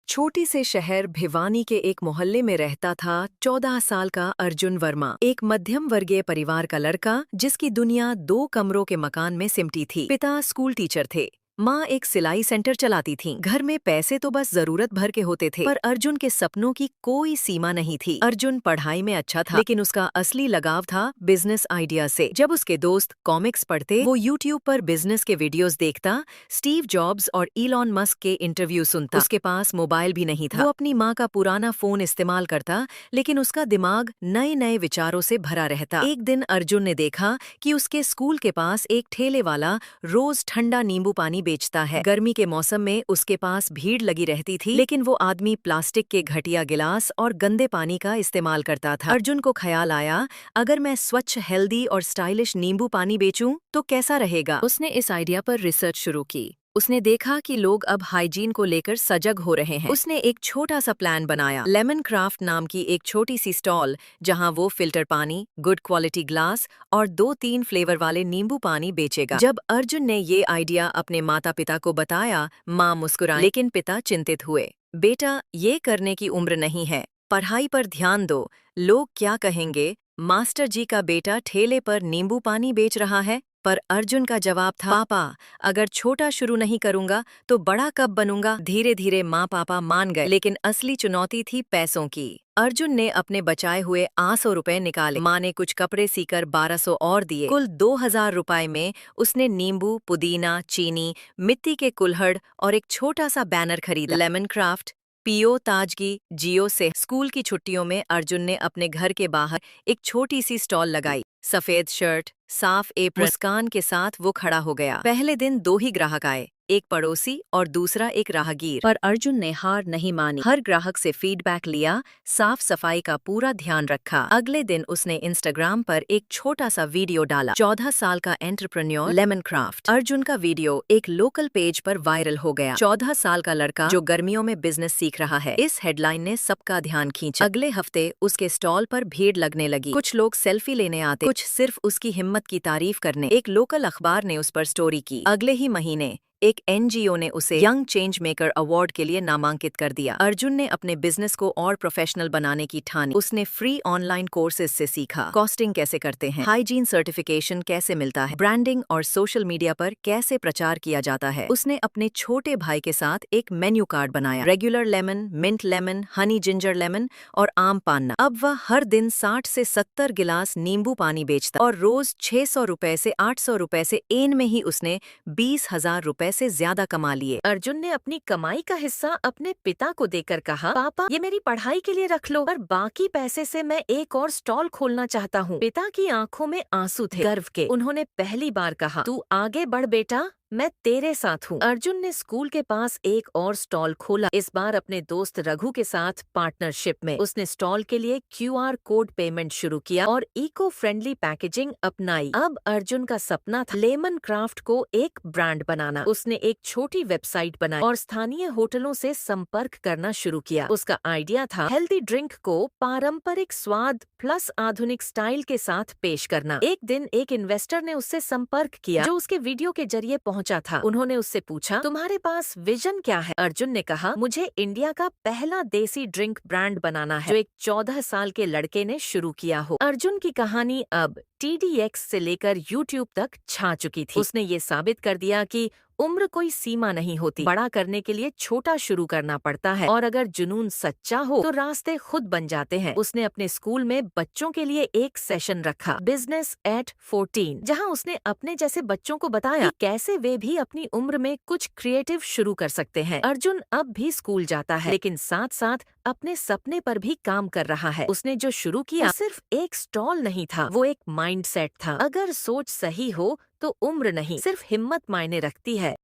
छोटी से शहर भिवानी के एक मोहल्ले में रहता था 14 साल का अर्जुन वर्मा, एक मध्यम वर्गीय परिवार का लड़का जिसकी दुनिया 2 कमरों के मकान में सिमटी थी। पिता स्कूल टीचर थे, माँ एक सिलाई सेंटर चलाती थीं। घर में पैसे तो बस जरूरत भर के होते थे, पर अर्जुन के सपनों की कोई सीमा नहीं थी। अर्जुन पढ़ाई में अच्छा था, लेकिन उसका असली लगाव था बिजनेस आइडिया से। जब उसके दोस्त कॉमिक्स पढ़ते, वो यूट्यूब पर बिजनेस के वीडियोस देखता, स्टीव जॉब्स और इलॉन मस्क के इंटरव्यू सुनता। उसके पास मोबाइल भी नहीं था, वो अपनी माँ का पुराना फोन इस्तेमाल करता, लेकिन उसका दिमाग नए नए विचारों से भरा रहता। एक दिन अर्जुन ने देखा कि उसके स्कूल के पास एक ठेले वाला रोज ठंडा नींबू पानी बेचता है। गर्मी के मौसम में उसके पास भीड़ लगी रहती थी, लेकिन वो आदमी प्लास्टिक के घटिया गिलास और गंदे पानी का इस्तेमाल करता था। अर्जुन को ख्याल आया, अगर मैं स्वच्छ, हेल्दी और स्टाइलिश नींबू पानी बेचूं तो कैसा रहेगा। उसने इस आइडिया पर रिसर्च शुरू की। उसने देखा कि लोग अब हाइजीन को लेकर सजग हो रहे हैं। उसने एक छोटा सा प्लान बनाया, लेमन क्राफ्ट नाम की एक छोटी सी स्टॉल, जहां वो फिल्टर पानी, गुड क्वालिटी ग्लास और 2-3 फ्लेवर वाले नींबू पानी बेचेगा। जब अर्जुन ने ये आइडिया अपने माता पिता को बताया, माँ मुस्कुराई, लेकिन पिता चिंतित हुए। बेटा, ये करने की उम्र नहीं है, पढ़ाई पर ध्यान दो, लोग क्या कहेंगे। मास्टर जी का बेटा ठेले पर नींबू पानी बेच रहा है। पर अर्जुन का जवाब था, पापा, अगर छोटा शुरू नहीं करूंगा तो बड़ा कब बनूंगा। धीरे धीरे माँ पापा मान गए, लेकिन असली चुनौती थी पैसों की। अर्जुन ने अपने बचाए हुए 800 रुपए निकाले, माँ ने कुछ कपड़े सीकर 1200 और दिए। कुल 2000 रुपए में उसने नींबू, पुदीना, चीनी, मिट्टी के कुल्हड़ और एक छोटा सा बैनर खरीदा, लेमन क्राफ्ट, पियो ताजगी, जियो से। स्कूल की छुट्टियों में अर्जुन ने अपने घर के बाहर एक छोटी सी स्टॉल लगाई। सफेद शर्ट, साफ एप्रन, मुस्कान के साथ वो खड़ा हो गया। पहले दिन 2 ही ग्राहक आए, एक पड़ोसी और दूसरा एक राहगीर। पर अर्जुन ने हार नहीं मानी। हर ग्राहक से फीडबैक लिया, साफ सफाई का पूरा ध्यान रखा। अगले दिन उसने इंस्टाग्राम पर एक छोटा सा वीडियो डाला, 14 साल का एंटरप्रेन्योर, लेमन क्राफ्ट। अर्जुन का वीडियो एक लोकल पेज पर वायरल हो गया, 14 साल का लड़का जो गर्मियों में बिजनेस सीख रहा है। इस हेडलाइन ने सबका ध्यान खींचा। अगले हफ्ते उसके स्टॉल पर भीड़ लगने लगी। कुछ लोग सेल्फी लेने आते, कुछ सिर्फ उसकी हिम्मत की तारीफ करने। एक लोकल अखबार ने उस पर स्टोरी की। अगले ही महीने एक एनजीओ ने उसे यंग चेंज मेकर अवार्ड के लिए नामांकित कर दिया। अर्जुन ने अपने बिजनेस को और प्रोफेशनल बनाने की ठानी। उसने फ्री ऑनलाइन कोर्सेज से सीखा, कॉस्टिंग कैसे करते हैं, हाइजीन सर्टिफिकेशन कैसे मिलता है, ब्रांडिंग और सोशल मीडिया पर कैसे प्रचार किया जाता है। उसने अपने छोटे भाई के साथ एक मेन्यू कार्ड बनाया, regular lemon, mint lemon, honey ginger lemon और आम पान्ना। अब वह हर दिन 60 से 70 गिलास नींबू पानी बेचता और रोज 600 रुपए से 800 रुपए से एन में ही उसने 20,000 रुपए से ज्यादा कमा लिए। अर्जुन ने अपनी कमाई का हिस्सा अपने पिता को देकर कहा, पापा, ये मेरी पढ़ाई के लिए रख लो, पर बाकी पैसे से मैं एक और स्टॉल खोलना चाहता हूँ। पिता की आंखों में आंसू थे, गर्व के। उन्होंने पहली बार कहा, तू आगे बढ़ बेटा, मैं तेरे साथ हूँ। अर्जुन ने स्कूल के पास एक और स्टॉल खोला, इस बार अपने दोस्त रघु के साथ पार्टनरशिप में। उसने स्टॉल के लिए क्यूआर कोड पेमेंट शुरू किया और इको फ्रेंडली पैकेजिंग अपनाई। अब अर्जुन का सपना था लेमन क्राफ्ट को एक ब्रांड बनाना। उसने एक छोटी वेबसाइट बनाई और स्थानीय होटलों से संपर्क करना शुरू किया। उसका आइडिया था हेल्दी ड्रिंक को पारंपरिक स्वाद प्लस आधुनिक स्टाइल के साथ पेश करना। एक दिन एक इन्वेस्टर ने उससे संपर्क किया, जो उसके वीडियो के जरिए पहुंचा था। उन्होंने उससे पूछा, तुम्हारे पास विजन क्या है? अर्जुन ने कहा, मुझे इंडिया का पहला देसी ड्रिंक ब्रांड बनाना है, जो एक 14 साल के लड़के ने शुरू किया हो। अर्जुन की कहानी अब TEDx से लेकर YouTube तक छा चुकी थी। उसने ये साबित कर दिया कि उम्र कोई सीमा नहीं होती, बड़ा करने के लिए छोटा शुरू करना पड़ता है, और अगर जुनून सच्चा हो तो रास्ते खुद बन जाते हैं। उसने अपने स्कूल में बच्चों के लिए एक सेशन रखा, बिजनेस एट 14, जहां उसने अपने जैसे बच्चों को बताया कि कैसे वे भी अपनी उम्र में कुछ क्रिएटिव शुरू कर सकते हैं। अर्जुन अब भी स्कूल जाता है, लेकिन साथ साथ अपने सपने पर भी काम कर रहा है। उसने जो शुरू किया वो सिर्फ एक स्टॉल नहीं था, वो एक माइंडसेट था। अगर सोच सही हो तो उम्र नहीं, सिर्फ हिम्मत मायने रखती है।